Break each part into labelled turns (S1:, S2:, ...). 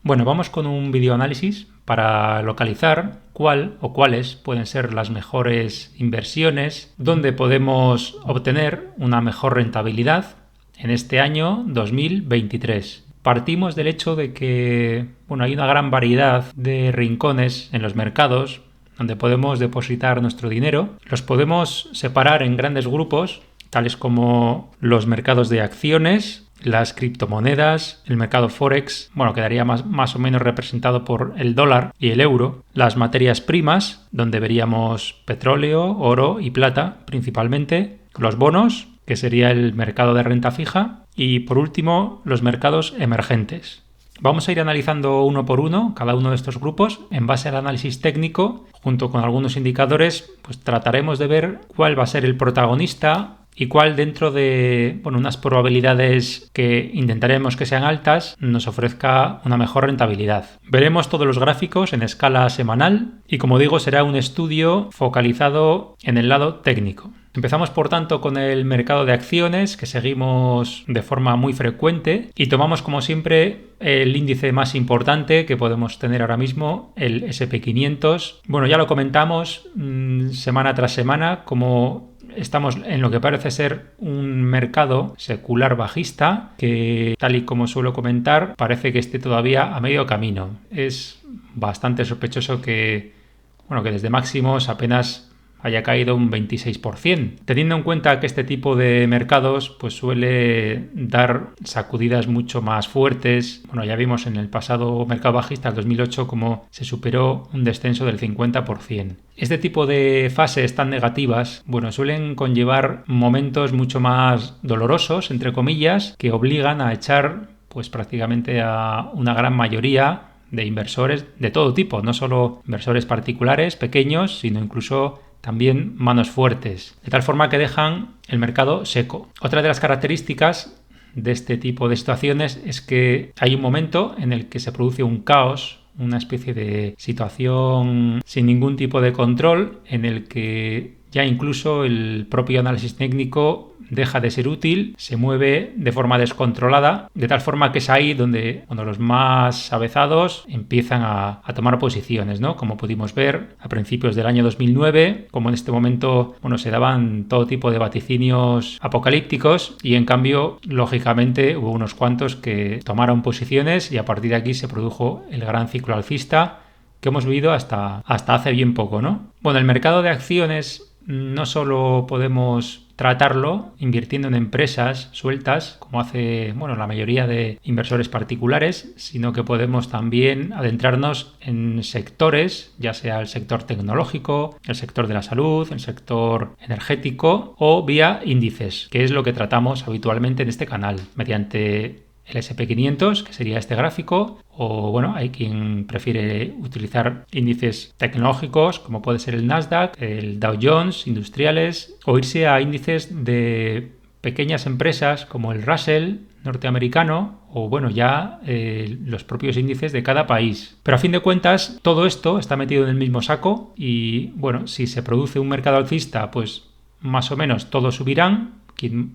S1: Bueno, vamos con un videoanálisis para localizar cuál o cuáles pueden ser las mejores inversiones, donde podemos obtener una mejor rentabilidad en este año 2023. Partimos del hecho de que hay una gran variedad de rincones en los mercados donde podemos depositar nuestro dinero. Los podemos separar en grandes grupos, tales como los mercados de acciones, las criptomonedas, el mercado Forex, quedaría más o menos representado por el dólar y el euro, las materias primas, donde veríamos petróleo, oro y plata principalmente, los bonos, que sería el mercado de renta fija, y por último los mercados emergentes. Vamos a ir analizando uno por uno cada uno de estos grupos. En base al análisis técnico, junto con algunos indicadores, pues trataremos de ver cuál va a ser el protagonista y cuál, dentro de unas probabilidades que intentaremos que sean altas, nos ofrezca una mejor rentabilidad. Veremos todos los gráficos en escala semanal y, como digo, será un estudio focalizado en el lado técnico. Empezamos, por tanto, con el mercado de acciones, que seguimos de forma muy frecuente, y tomamos, como siempre, el índice más importante que podemos tener ahora mismo, el S&P 500. Ya lo comentamos semana tras semana, como estamos en lo que parece ser un mercado secular bajista, que, tal y como suelo comentar, parece que esté todavía a medio camino. Es bastante sospechoso que desde máximos apenas haya caído un 26%. Teniendo en cuenta que este tipo de mercados pues suele dar sacudidas mucho más fuertes. Ya vimos en el pasado mercado bajista, el 2008, cómo se superó un descenso del 50%. Este tipo de fases tan negativas, suelen conllevar momentos mucho más dolorosos, entre comillas, que obligan a echar pues prácticamente a una gran mayoría de inversores de todo tipo, no solo inversores particulares, pequeños, sino incluso también manos fuertes, de tal forma que dejan el mercado seco. Otra de las características de este tipo de situaciones es que hay un momento en el que se produce un caos, una especie de situación sin ningún tipo de control, en el que ya incluso el propio análisis técnico deja de ser útil, se mueve de forma descontrolada, de tal forma que es ahí donde los más avezados empiezan a tomar posiciones, ¿no? Como pudimos ver a principios del año 2009, como en este momento se daban todo tipo de vaticinios apocalípticos, y en cambio, lógicamente, hubo unos cuantos que tomaron posiciones y a partir de aquí se produjo el gran ciclo alcista que hemos vivido hasta hace bien poco, ¿no? El mercado de acciones no solo podemos tratarlo invirtiendo en empresas sueltas, como hace la mayoría de inversores particulares, sino que podemos también adentrarnos en sectores, ya sea el sector tecnológico, el sector de la salud, el sector energético o vía índices, que es lo que tratamos habitualmente en este canal, mediante el S&P 500, que sería este gráfico, o hay quien prefiere utilizar índices tecnológicos, como puede ser el Nasdaq, el Dow Jones, industriales, o irse a índices de pequeñas empresas como el Russell norteamericano, o los propios índices de cada país. Pero a fin de cuentas, todo esto está metido en el mismo saco y, si se produce un mercado alcista, pues más o menos todos subirán,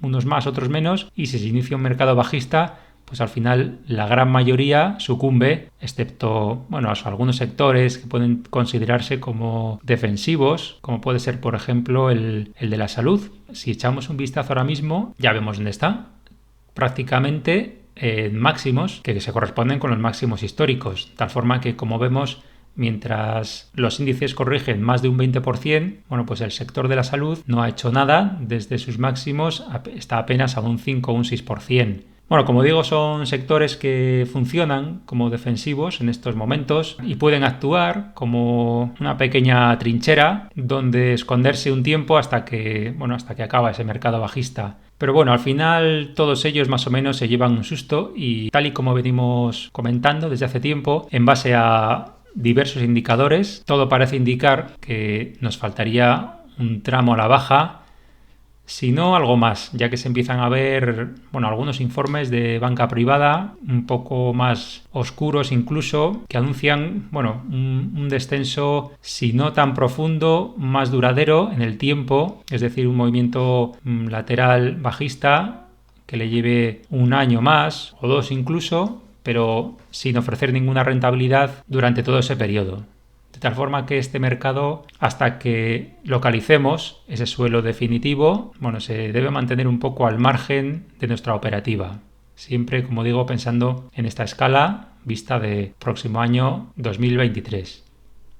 S1: unos más, otros menos, y si se inicia un mercado bajista, pues al final la gran mayoría sucumbe, excepto algunos sectores que pueden considerarse como defensivos, como puede ser, por ejemplo, el de la salud. Si echamos un vistazo ahora mismo, ya vemos dónde está. Prácticamente en máximos que se corresponden con los máximos históricos, tal forma que, como vemos, mientras los índices corrigen más de un 20%, pues el sector de la salud no ha hecho nada desde sus máximos, está apenas a un 5 o un 6%. Como digo, son sectores que funcionan como defensivos en estos momentos y pueden actuar como una pequeña trinchera donde esconderse un tiempo hasta que acaba ese mercado bajista. Pero al final todos ellos más o menos se llevan un susto y, tal y como venimos comentando desde hace tiempo, en base a diversos indicadores, todo parece indicar que nos faltaría un tramo a la baja, si no algo más, ya que se empiezan a ver algunos informes de banca privada un poco más oscuros incluso, que anuncian un descenso, si no tan profundo, más duradero en el tiempo, es decir, un movimiento lateral bajista que le lleve un año más o dos incluso, pero sin ofrecer ninguna rentabilidad durante todo ese periodo. De tal forma que este mercado, hasta que localicemos ese suelo definitivo, se debe mantener un poco al margen de nuestra operativa. Siempre, como digo, pensando en esta escala vista de próximo año 2023.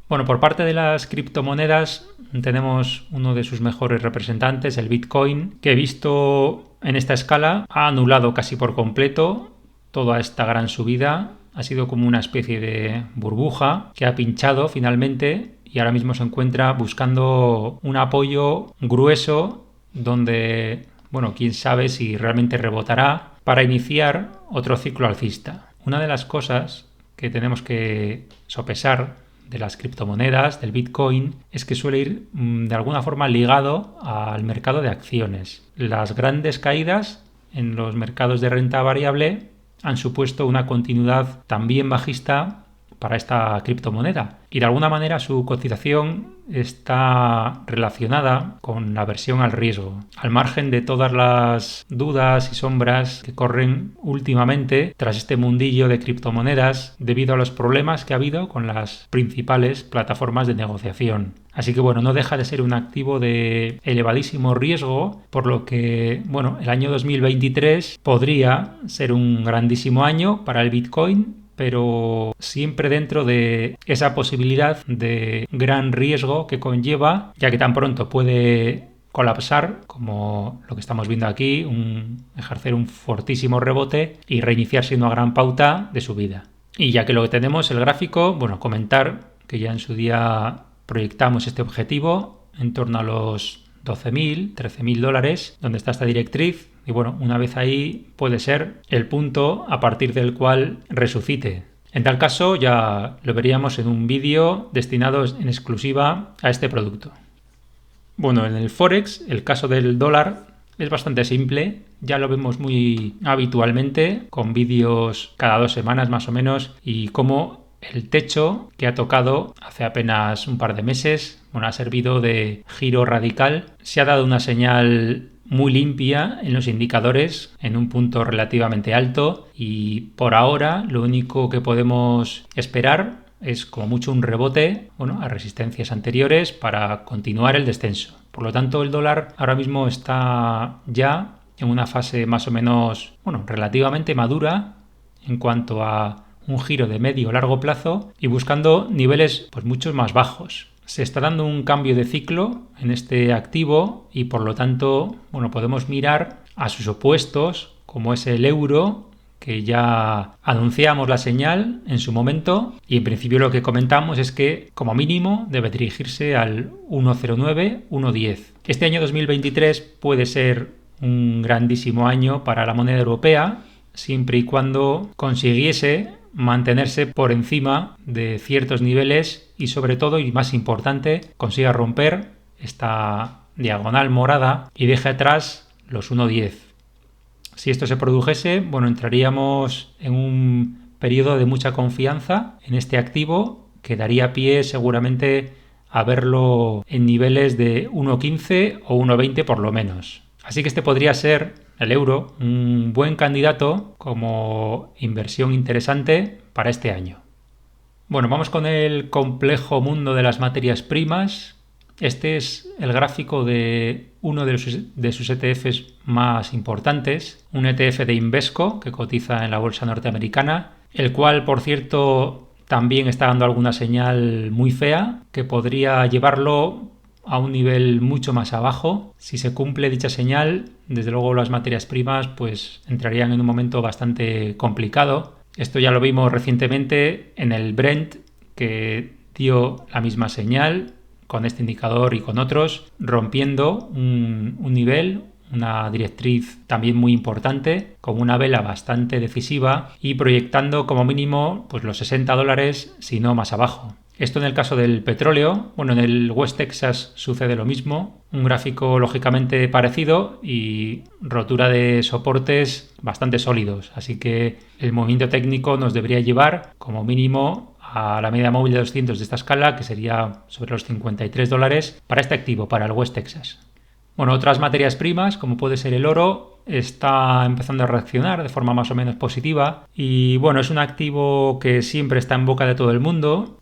S1: Por parte de las criptomonedas tenemos uno de sus mejores representantes, el Bitcoin, que visto en esta escala ha anulado casi por completo toda esta gran subida. Ha sido como una especie de burbuja que ha pinchado finalmente y ahora mismo se encuentra buscando un apoyo grueso donde, quién sabe si realmente rebotará para iniciar otro ciclo alcista. Una de las cosas que tenemos que sopesar de las criptomonedas, del Bitcoin, es que suele ir de alguna forma ligado al mercado de acciones. Las grandes caídas en los mercados de renta variable han supuesto una continuidad también bajista para esta criptomoneda y de alguna manera su cotización está relacionada con la aversión al riesgo, al margen de todas las dudas y sombras que corren últimamente tras este mundillo de criptomonedas debido a los problemas que ha habido con las principales plataformas de negociación. Así que no deja de ser un activo de elevadísimo riesgo, por lo que el año 2023 podría ser un grandísimo año para el Bitcoin, pero siempre dentro de esa posibilidad de gran riesgo que conlleva, ya que tan pronto puede colapsar, como lo que estamos viendo aquí, ejercer un fortísimo rebote y reiniciarse una gran pauta de subida. Y ya que lo tenemos, el gráfico, comentar que ya en su día proyectamos este objetivo en torno a los $12.000, $13.000, donde está esta directriz. Y una vez ahí puede ser el punto a partir del cual resucite. En tal caso ya lo veríamos en un vídeo destinado en exclusiva a este producto. En el Forex el caso del dólar es bastante simple. Ya lo vemos muy habitualmente con vídeos cada 2 semanas más o menos y cómo el techo que ha tocado hace apenas un par de meses ha servido de giro radical. Se ha dado una señal muy limpia en los indicadores en un punto relativamente alto y por ahora lo único que podemos esperar es como mucho un rebote a resistencias anteriores para continuar el descenso. Por lo tanto, el dólar ahora mismo está ya en una fase más o menos relativamente madura en cuanto a un giro de medio o largo plazo y buscando niveles mucho más bajos. Se está dando un cambio de ciclo en este activo y por lo tanto podemos mirar a sus opuestos como es el euro, que ya anunciamos la señal en su momento y en principio lo que comentamos es que como mínimo debe dirigirse al 1,09, 1,10. Este año 2023 puede ser un grandísimo año para la moneda europea siempre y cuando consiguiese mantenerse por encima de ciertos niveles y sobre todo y más importante consiga romper esta diagonal morada y deje atrás los 1,10. Si esto se produjese, entraríamos en un periodo de mucha confianza en este activo que daría pie seguramente a verlo en niveles de 1,15 o 1,20 por lo menos. Así que este podría ser, el euro, un buen candidato como inversión interesante para este año. Vamos con el complejo mundo de las materias primas. Este es el gráfico de uno de sus ETFs más importantes, un ETF de Invesco que cotiza en la bolsa norteamericana, el cual, por cierto, también está dando alguna señal muy fea que podría llevarlo a un nivel mucho más abajo. Si se cumple dicha señal, desde luego las materias primas entrarían en un momento bastante complicado. Esto ya lo vimos recientemente en el Brent, que dio la misma señal con este indicador y con otros, rompiendo un nivel, una directriz también muy importante, con una vela bastante decisiva y proyectando como mínimo los $60, si no más abajo. Esto en el caso del petróleo. En el West Texas sucede lo mismo, un gráfico lógicamente parecido y rotura de soportes bastante sólidos, así que el movimiento técnico nos debería llevar como mínimo a la media móvil de 200 de esta escala, que sería sobre los $53 para este activo, para el West Texas. Otras materias primas, como puede ser el oro, está empezando a reaccionar de forma más o menos positiva y bueno, es un activo que siempre está en boca de todo el mundo,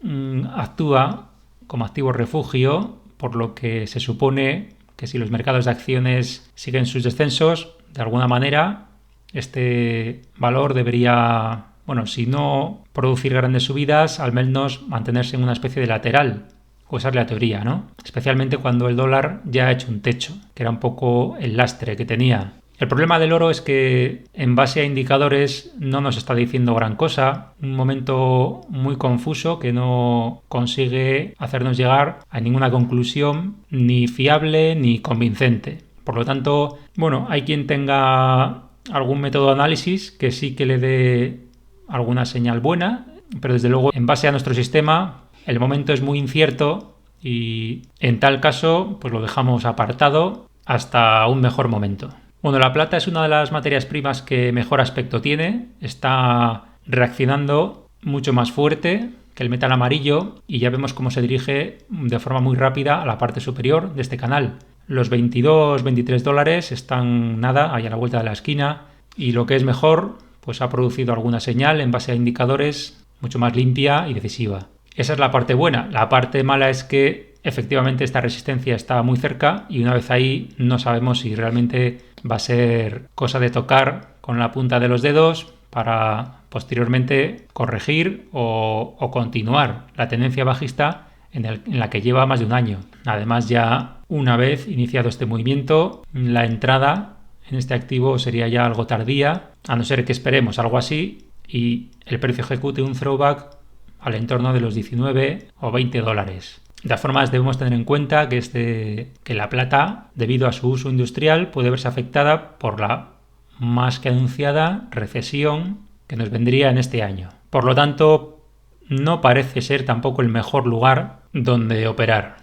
S1: actúa como activo refugio, por lo que se supone que si los mercados de acciones siguen sus descensos, de alguna manera este valor debería, bueno, si no producir grandes subidas, al menos mantenerse en una especie de lateral. O esa es la teoría, ¿no? Especialmente cuando el dólar ya ha hecho un techo, que era un poco el lastre que tenía. El problema del oro es que en base a indicadores no nos está diciendo gran cosa, un momento muy confuso que no consigue hacernos llegar a ninguna conclusión ni fiable ni convincente. Por lo tanto, bueno, hay quien tenga algún método de análisis que sí que le dé alguna señal buena, pero desde luego en base a nuestro sistema el momento es muy incierto y en tal caso pues lo dejamos apartado hasta un mejor momento. Bueno, la plata es una de las materias primas que mejor aspecto tiene, está reaccionando mucho más fuerte que el metal amarillo y ya vemos cómo se dirige de forma muy rápida a la parte superior de este canal. Los 22-23 dólares están nada, ahí a la vuelta de la esquina y lo que es mejor, pues ha producido alguna señal en base a indicadores mucho más limpia y decisiva. Esa es la parte buena. La parte mala es que efectivamente esta resistencia está muy cerca y una vez ahí no sabemos si realmente va a ser cosa de tocar con la punta de los dedos para posteriormente corregir o continuar la tendencia bajista en la que lleva más de un año. Además, ya una vez iniciado este movimiento, la entrada en este activo sería ya algo tardía, a no ser que esperemos algo así y el precio ejecute un throwback al entorno de los 19 o 20 dólares. De todas formas, debemos tener en cuenta que la plata, debido a su uso industrial, puede verse afectada por la más que anunciada recesión que nos vendría en este año. Por lo tanto, no parece ser tampoco el mejor lugar donde operar.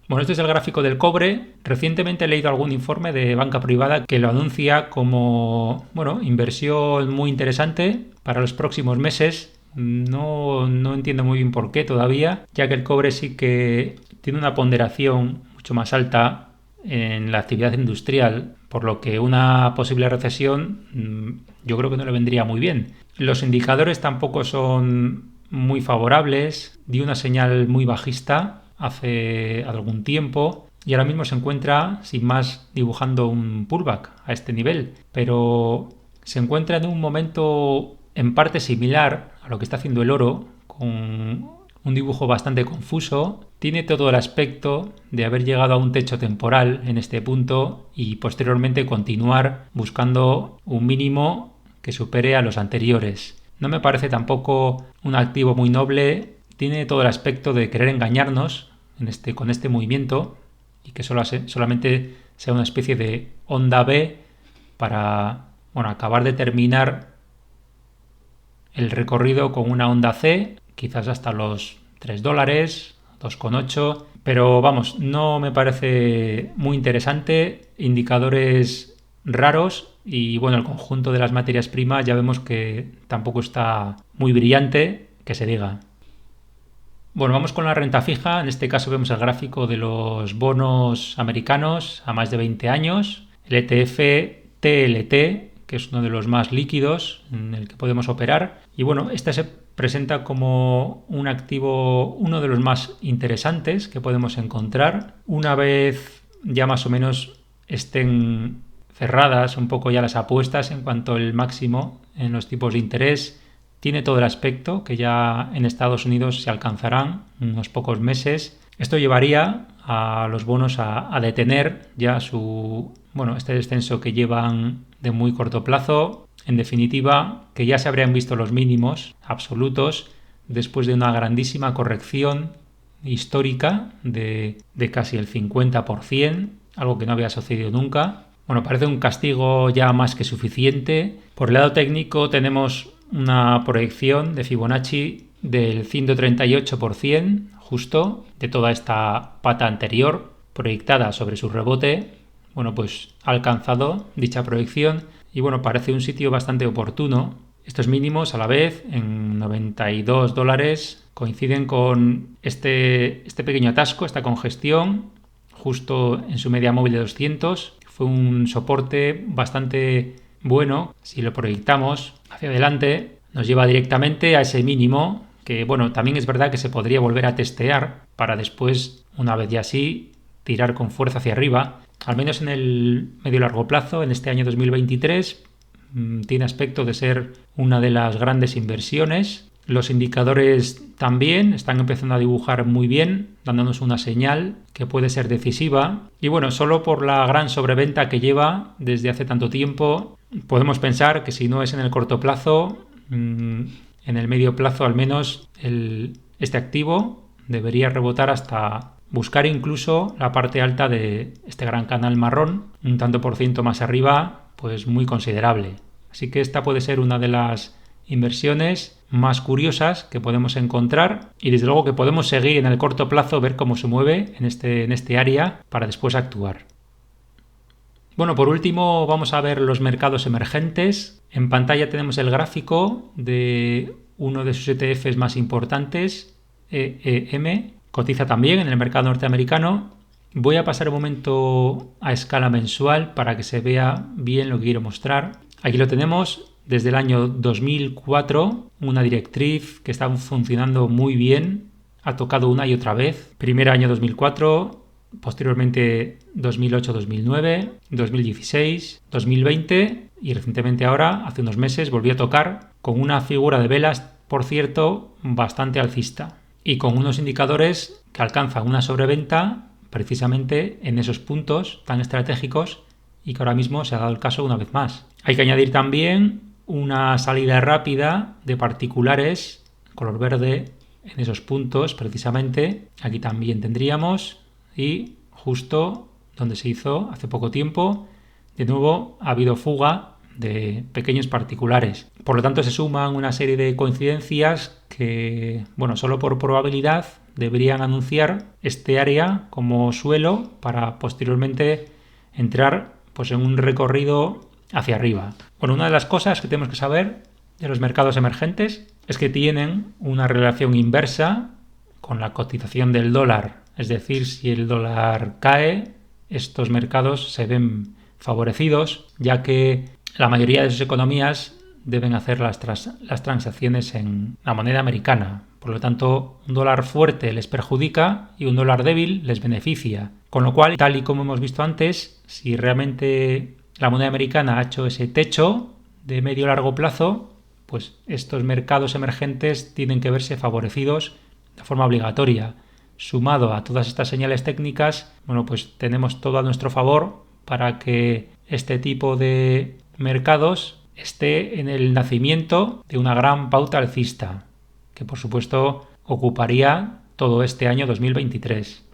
S1: Bueno, este es el gráfico del cobre. Recientemente he leído algún informe de banca privada que lo anuncia como, bueno, inversión muy interesante para los próximos meses. No entiendo muy bien por qué todavía, ya que el cobre sí que tiene una ponderación mucho más alta en la actividad industrial, por lo que una posible recesión yo creo que no le vendría muy bien. Los indicadores tampoco son muy favorables, dio una señal muy bajista hace algún tiempo y ahora mismo se encuentra sin más dibujando un pullback a este nivel, pero se encuentra en un momento en parte similar a lo que está haciendo el oro, con un dibujo bastante confuso. Tiene todo el aspecto de haber llegado a un techo temporal en este punto y posteriormente continuar buscando un mínimo que supere a los anteriores. No me parece tampoco un activo muy noble, tiene todo el aspecto de querer engañarnos con este movimiento y que solamente sea una especie de onda B para acabar de terminar el recorrido con una onda C, quizás hasta los 3 dólares, 2,8, pero vamos, no me parece muy interesante, indicadores raros y bueno, el conjunto de las materias primas ya vemos que tampoco está muy brillante, que se diga. Bueno, vamos con la renta fija, en este caso vemos el gráfico de los bonos americanos a más de 20 años, el ETF TLT, que es uno de los más líquidos en el que podemos operar. Y bueno, este se presenta como un activo, uno de los más interesantes que podemos encontrar. Una vez ya más o menos estén cerradas un poco ya las apuestas en cuanto al máximo en los tipos de interés, tiene todo el aspecto que ya en Estados Unidos se alcanzarán en unos pocos meses. Esto llevaría a los bonos a detener ya este descenso que llevan de muy corto plazo. En definitiva, que ya se habrían visto los mínimos absolutos después de una grandísima corrección histórica de casi el 50%, algo que no había sucedido nunca. Bueno, parece un castigo ya más que suficiente. Por el lado técnico tenemos una proyección de Fibonacci del 138% justo de toda esta pata anterior proyectada sobre su rebote. Bueno, pues ha alcanzado dicha proyección y bueno, parece un sitio bastante oportuno. Estos mínimos a la vez en 92 dólares coinciden con este pequeño atasco, esta congestión justo en su media móvil de 200. fue un soporte bastante bueno. Si lo proyectamos hacia adelante, nos lleva directamente a ese mínimo que, bueno, también es verdad que se podría volver a testear para después, una vez ya así, tirar con fuerza hacia arriba. Al menos en el medio largo plazo, en este año 2023, tiene aspecto de ser una de las grandes inversiones. Los indicadores también están empezando a dibujar muy bien, dándonos una señal que puede ser decisiva. Y bueno, solo por la gran sobreventa que lleva desde hace tanto tiempo, podemos pensar que si no es en el corto plazo, en el medio plazo al menos, este activo debería rebotar hasta buscar incluso la parte alta de este gran canal marrón, un tanto por ciento más arriba, pues muy considerable. Así que esta puede ser una de las inversiones más curiosas que podemos encontrar y desde luego que podemos seguir en el corto plazo, ver cómo se mueve en este área para después actuar. Bueno, por último vamos a ver los mercados emergentes. En pantalla tenemos el gráfico de uno de sus ETFs más importantes, EEM. Cotiza también en el mercado norteamericano. Voy a pasar un momento a escala mensual para que se vea bien lo que quiero mostrar. Aquí lo tenemos desde el año 2004, una directriz que está funcionando muy bien. Ha tocado una y otra vez. Primer año 2004, posteriormente 2008-2009, 2016, 2020 y recientemente ahora, hace unos meses, volvió a tocar con una figura de velas, por cierto, bastante alcista y con unos indicadores que alcanzan una sobreventa precisamente en esos puntos tan estratégicos y que ahora mismo se ha dado el caso una vez más. Hay que añadir también una salida rápida de particulares color verde en esos puntos precisamente. Aquí también tendríamos y justo donde se hizo hace poco tiempo, de nuevo ha habido fuga de pequeños particulares. Por lo tanto, se suman una serie de coincidencias que, bueno, solo por probabilidad deberían anunciar este área como suelo para posteriormente entrar pues en un recorrido hacia arriba. Bueno, una de las cosas que tenemos que saber de los mercados emergentes es que tienen una relación inversa con la cotización del dólar. Es decir, si el dólar cae, estos mercados se ven favorecidos, ya que la mayoría de sus economías deben hacer las transacciones en la moneda americana. Por lo tanto, un dólar fuerte les perjudica y un dólar débil les beneficia. Con lo cual, tal y como hemos visto antes, si realmente la moneda americana ha hecho ese techo de medio largo plazo, pues estos mercados emergentes tienen que verse favorecidos de forma obligatoria. Sumado a todas estas señales técnicas, bueno, pues tenemos todo a nuestro favor para que este tipo de mercados esté en el nacimiento de una gran pauta alcista, que por supuesto ocuparía todo este año 2023.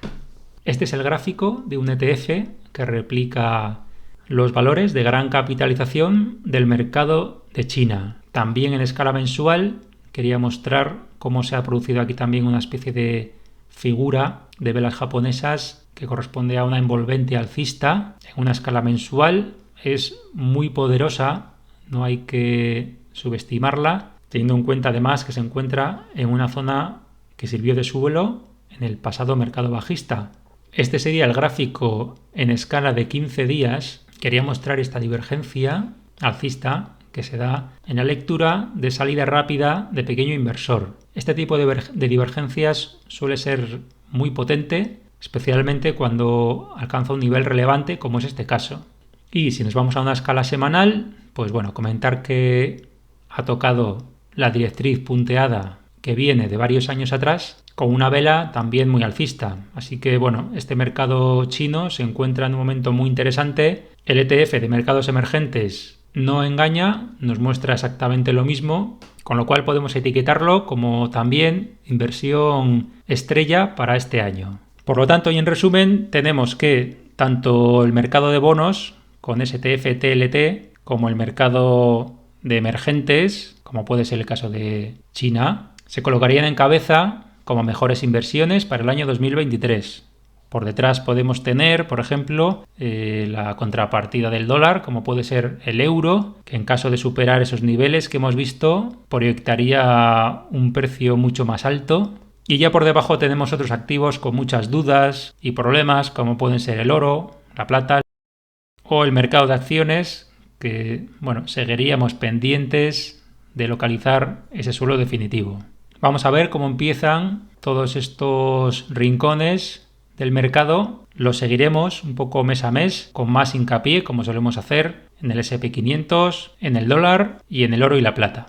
S1: Este es el gráfico de un ETF que replica los valores de gran capitalización del mercado de China. También en escala mensual quería mostrar cómo se ha producido aquí también una especie de figura de velas japonesas que corresponde a una envolvente alcista en una escala mensual. Es muy poderosa, no hay que subestimarla, teniendo en cuenta además que se encuentra en una zona que sirvió de suelo en el pasado mercado bajista. Este sería el gráfico en escala de 15 días. Quería mostrar esta divergencia alcista que se da en la lectura de salida rápida de pequeño inversor. Este tipo de divergencias suele ser muy potente, especialmente cuando alcanza un nivel relevante como es este caso. Y si nos vamos a una escala semanal, pues bueno, comentar que ha tocado la directriz punteada que viene de varios años atrás con una vela también muy alcista. Así que bueno, este mercado chino se encuentra en un momento muy interesante. El ETF de mercados emergentes no engaña, nos muestra exactamente lo mismo, con lo cual podemos etiquetarlo como también inversión estrella para este año. Por lo tanto, y en resumen, tenemos que tanto el mercado de bonos con STF TLT como el mercado de emergentes, como puede ser el caso de China, se colocarían en cabeza como mejores inversiones para el año 2023. Por detrás podemos tener, por ejemplo, la contrapartida del dólar, como puede ser el euro, que en caso de superar esos niveles que hemos visto, proyectaría un precio mucho más alto. Y ya por debajo tenemos otros activos con muchas dudas y problemas, como pueden ser el oro, la plata o el mercado de acciones, que seguiríamos pendientes de localizar ese suelo definitivo. Vamos a ver cómo empiezan todos estos rincones del mercado. Los seguiremos un poco mes a mes, con más hincapié, como solemos hacer en el S&P 500, en el dólar y en el oro y la plata.